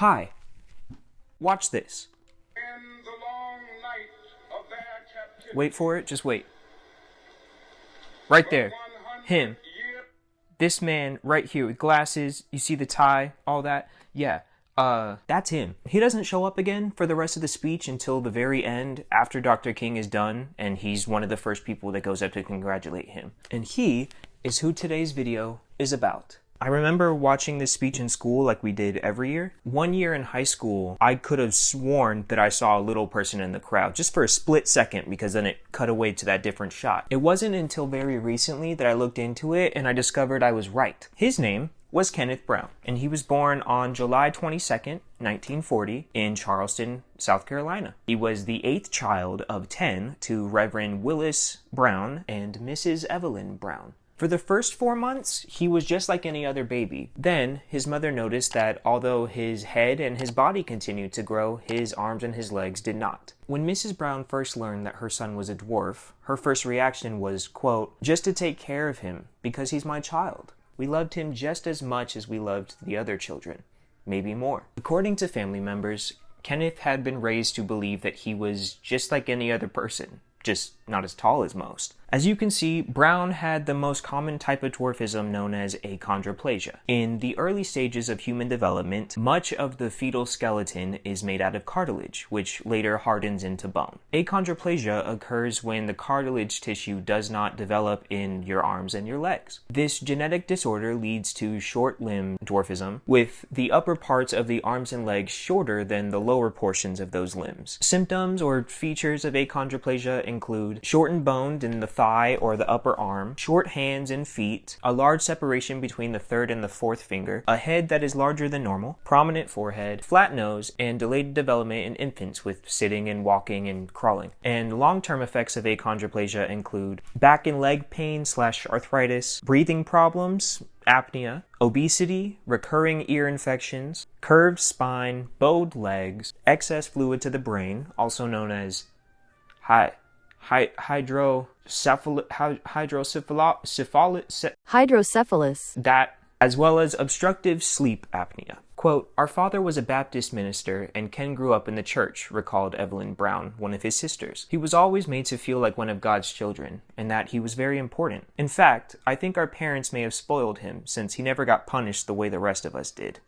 Hi, watch this. Wait for it, just wait. Right there, him. This man right here with glasses, you see the tie, all that? Yeah, that's him. He doesn't show up again for the rest of the speech until the very end, after Dr. King is done, and he's one of the first people that goes up to congratulate him. And he is who today's video is about. I remember watching this speech in school like we did every year. One year in high school, I could have sworn that I saw a little person in the crowd, just for a split second, because then it cut away to that different shot. It wasn't until very recently that I looked into it and I discovered I was right. His name was Kenneth Brown, and he was born on July 22nd, 1940, in Charleston, South Carolina. He was the 8th child of 10 to Reverend Willis Brown and Mrs. Evelyn Brown. For the first 4 months, he was just like any other baby. Then, his mother noticed that although his head and his body continued to grow, his arms and his legs did not. When Mrs. Brown first learned that her son was a dwarf, her first reaction was, quote, "just to take care of him, because he's my child. We loved him just as much as we loved the other children, maybe more." According to family members, Kenneth had been raised to believe that he was just like any other person, just not as tall as most. As you can see, Brown had the most common type of dwarfism known as achondroplasia. In the early stages of human development, much of the fetal skeleton is made out of cartilage, which later hardens into bone. Achondroplasia occurs when the cartilage tissue does not develop in your arms and your legs. This genetic disorder leads to short limb dwarfism, with the upper parts of the arms and legs shorter than the lower portions of those limbs. Symptoms or features of achondroplasia include shortened bone in the thigh or the upper arm, short hands and feet, a large separation between the third and the fourth finger, a head that is larger than normal, prominent forehead, flat nose, and delayed development in infants with sitting and walking and crawling. And long-term effects of achondroplasia include back and leg pain / arthritis, breathing problems, apnea, obesity, recurring ear infections, curved spine, bowed legs, excess fluid to the brain, also known as hydrocephalus, that, as well as obstructive sleep apnea. Quote, "Our father was a Baptist minister, and Ken grew up in the church," recalled Evelyn Brown, one of his sisters. "He was always made to feel like one of God's children, and that he was very important. In fact, I think our parents may have spoiled him, since he never got punished the way the rest of us did."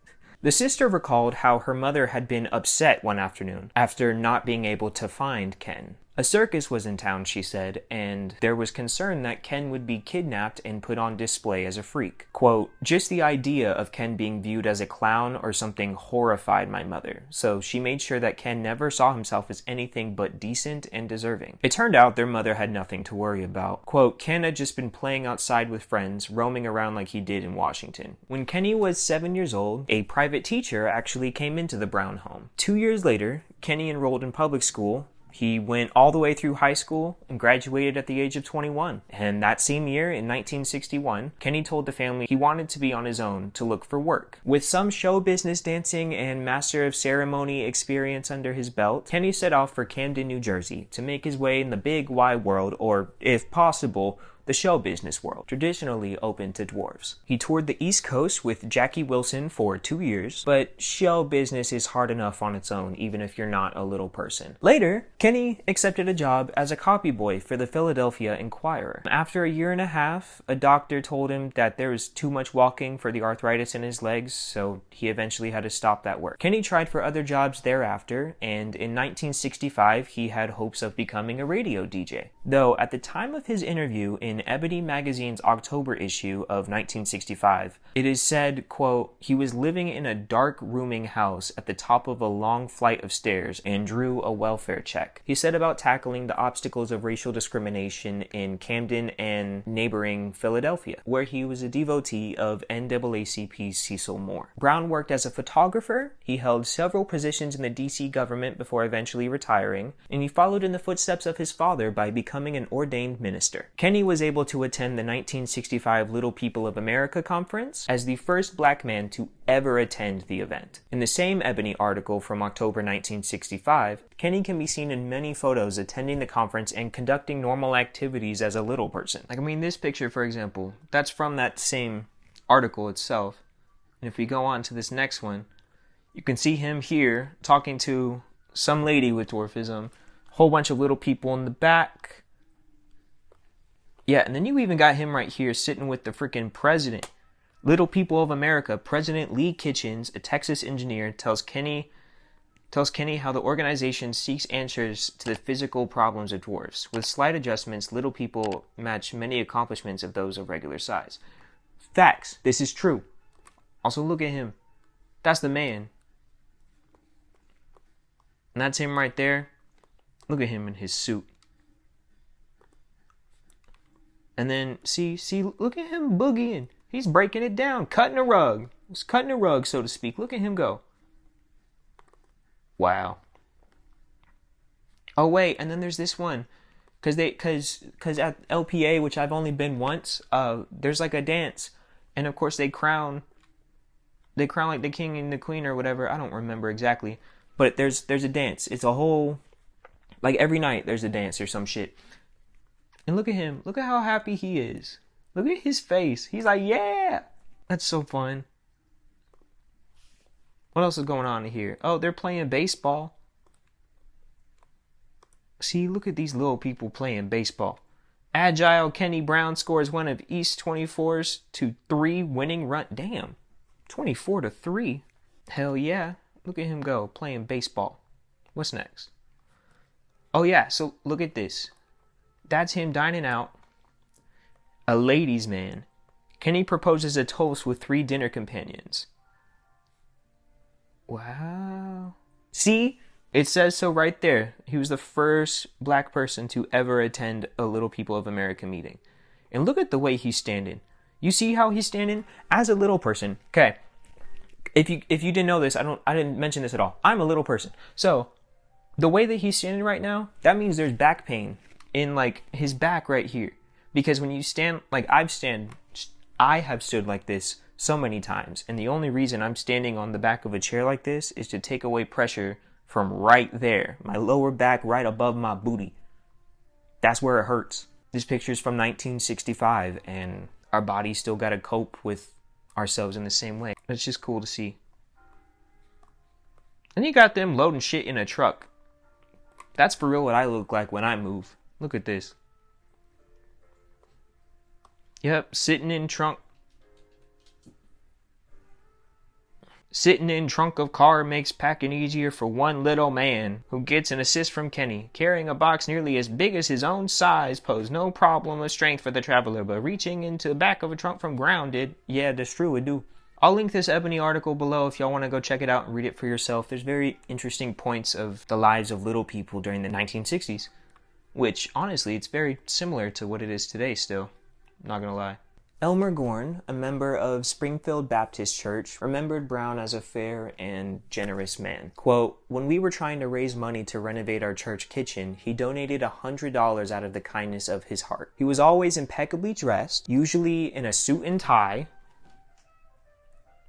The sister recalled how her mother had been upset one afternoon after not being able to find Ken. A circus was in town, she said, and there was concern that Ken would be kidnapped and put on display as a freak. Quote, "Just the idea of Ken being viewed as a clown or something horrified my mother, so she made sure that Ken never saw himself as anything but decent and deserving." It turned out their mother had nothing to worry about. Quote, "Ken had just been playing outside with friends, roaming around like he did in Washington." When Kenny was 7 years old, a private teacher actually came into the Brown home. 2 years later, Kenny enrolled in public school. He went all the way through high school and graduated at the age of 21. And that same year, in 1961, Kenny told the family he wanted to be on his own to look for work. With some show business dancing and master of ceremony experience under his belt, Kenny set off for Camden, New Jersey to make his way in the big wide world, or, if possible, the show business world, traditionally open to dwarves. He toured the East Coast with Jackie Wilson for 2 years, but show business is hard enough on its own, even if you're not a little person. Later, Kenny accepted a job as a copy boy for the Philadelphia Inquirer. After a year and a half, a doctor told him that there was too much walking for the arthritis in his legs, so he eventually had to stop that work. Kenny tried for other jobs thereafter, and in 1965, he had hopes of becoming a radio DJ. Though, at the time of his interview in Ebony magazine's October issue of 1965, it is said, quote, "He was living in a dark rooming house at the top of a long flight of stairs and drew a welfare check." He said about tackling the obstacles of racial discrimination in Camden and neighboring Philadelphia, where he was a devotee of NAACP Cecil Moore. Brown worked as a photographer. He held several positions in the DC government before eventually retiring, and he followed in the footsteps of his father by becoming an ordained minister. Kenny was able to attend the 1965 Little People of America conference as the first black man to ever attend the event. In the same Ebony article from October 1965, Kenny can be seen in many photos attending the conference and conducting normal activities as a little person. This picture, for example, that's from that same article itself. And if we go on to this next one, You can see him here talking to some lady with dwarfism. Whole bunch of little people in the back. Yeah, and then you even got him right here sitting with the freaking president. Little People of America, President Lee Kitchens, a Texas engineer, tells Kenny how the organization seeks answers to the physical problems of dwarfs. With slight adjustments, little people match many accomplishments of those of regular size. Facts. This is true. Also, look at him. That's the man. And that's him right there. Look at him in his suit. And then, see, look at him boogieing. He's breaking it down, cutting a rug. He's cutting a rug, so to speak. Look at him go. Wow. Oh, wait, and then there's this one. Because at LPA, which I've only been once, there's like a dance. And of course they crown like the king and the queen or whatever. I don't remember exactly. But there's a dance. It's a whole, like every night there's a dance or some shit. And look at him. Look at how happy he is. Look at his face. He's like, yeah. That's so fun. What else is going on here? Oh, they're playing baseball. See, look at these little people playing baseball. Agile Kenny Brown scores one of East 24's to 3 winning run. Damn. 24-3. Hell yeah. Look at him go playing baseball. What's next? Oh yeah, so look at this. That's him dining out. A ladies' man. Kenny proposes a toast with 3 dinner companions. Wow. See? It says so right there. He was the first black person to ever attend a Little People of America meeting. And look at the way he's standing. You see how he's standing? As a little person. Okay. If you didn't know this, I didn't mention this at all. I'm a little person. So, the way that he's standing right now, that means there's back pain in like his back right here. Because when you stand, like I have stood like this so many times. And the only reason I'm standing on the back of a chair like this is to take away pressure from right there. My lower back right above my booty. That's where it hurts. This picture's from 1965 and our bodies still gotta cope with ourselves in the same way. It's just cool to see. And you got them loading shit in a truck. That's for real what I look like when I move. Look at this. Yep, sitting in trunk of car makes packing easier for one little man who gets an assist from Kenny. Carrying a box nearly as big as his own size posed no problem of strength for the traveler, but reaching into the back of a trunk from ground did. Yeah, that's true, it do. I'll link this Ebony article below if y'all want to go check it out and read it for yourself. There's very interesting points of the lives of little people during the 1960s, which, honestly, it's very similar to what it is today still. I'm not gonna lie. Elmer Gorn, a member of Springfield Baptist Church, remembered Brown as a fair and generous man. Quote, when we were trying to raise money to renovate our church kitchen, he donated $100 out of the kindness of his heart. He was always impeccably dressed, usually in a suit and tie.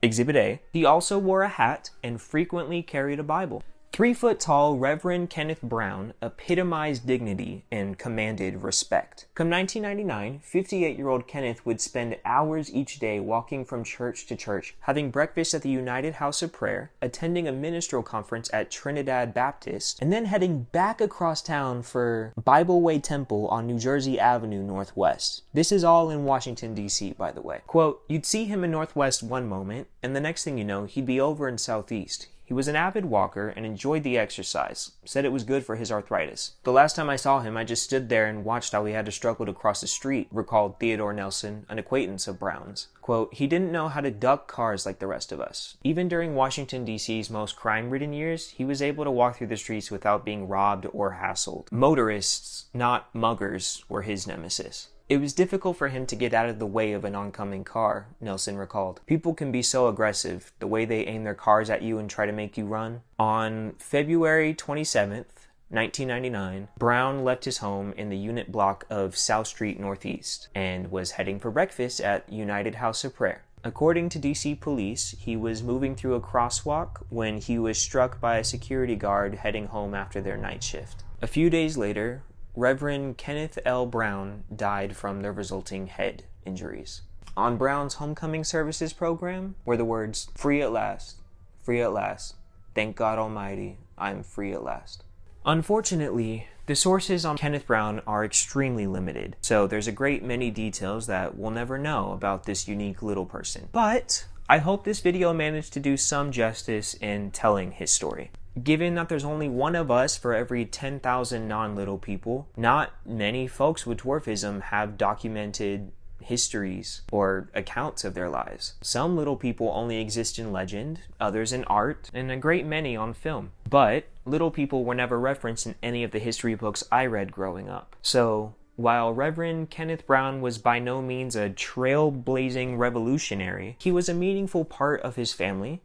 Exhibit A. He also wore a hat and frequently carried a Bible. 3-foot-tall Reverend Kenneth Brown epitomized dignity and commanded respect. Come 1999, 58-year-old Kenneth would spend hours each day walking from church to church, having breakfast at the United House of Prayer, attending a ministerial conference at Trinidad Baptist, and then heading back across town for Bible Way Temple on New Jersey Avenue Northwest. This is all in Washington, D.C., by the way. Quote, you'd see him in Northwest one moment, and the next thing you know, he'd be over in Southeast. He was an avid walker and enjoyed the exercise, said it was good for his arthritis. The last time I saw him, I just stood there and watched how he had to struggle to cross the street, recalled Theodore Nelson, an acquaintance of Brown's. Quote, he didn't know how to duck cars like the rest of us. Even during Washington, D.C.'s most crime-ridden years, he was able to walk through the streets without being robbed or hassled. Motorists, not muggers, were his nemesis. It was difficult for him to get out of the way of an oncoming car, Nelson recalled. People can be so aggressive, the way they aim their cars at you and try to make you run. On February 27th, 1999, Brown left his home in the unit block of South Street Northeast and was heading for breakfast at United House of Prayer. According to DC police, he was moving through a crosswalk when he was struck by a security guard heading home after their night shift. A few days later, Reverend Kenneth L. Brown died from the resulting head injuries. On Brown's homecoming services program were the words, free at last, Free at last. Thank God Almighty, I am free at last. Unfortunately, the sources on Kenneth Brown are extremely limited, so there's a great many details that we'll never know about this unique little person. But I hope this video managed to do some justice in telling his story. Given that there's only one of us for every 10,000 non-little people, not many folks with dwarfism have documented histories or accounts of their lives. Some little people only exist in legend, others in art, and a great many on film. But little people were never referenced in any of the history books I read growing up. So while Reverend Kenneth Brown was by no means a trailblazing revolutionary, he was a meaningful part of his family,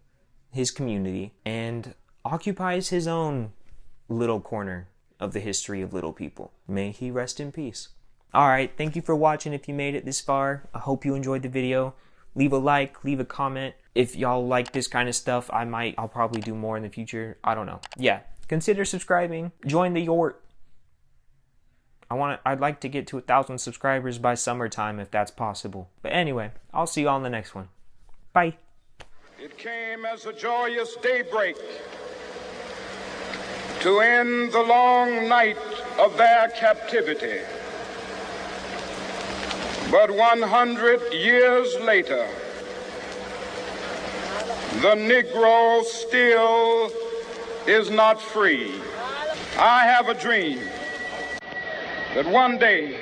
his community, and occupies his own little corner of the history of little people. May he rest in peace. Alright, thank you for watching if you made it this far. I hope you enjoyed the video. Leave a like, leave a comment. If y'all like this kind of stuff, I'll probably do more in the future. I don't know. Yeah, consider subscribing. Join the Yort. I'd like to get to 1,000 subscribers by summertime if that's possible. But anyway, I'll see you all in the next one. Bye. It came as a joyous daybreak to end the long night of their captivity. But 100 years later, the Negro still is not free. I have a dream that one day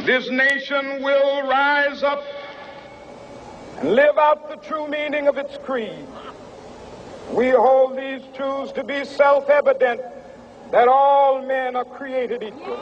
this nation will rise up and live out the true meaning of its creed. We hold these truths to be self-evident, that all men are created equal.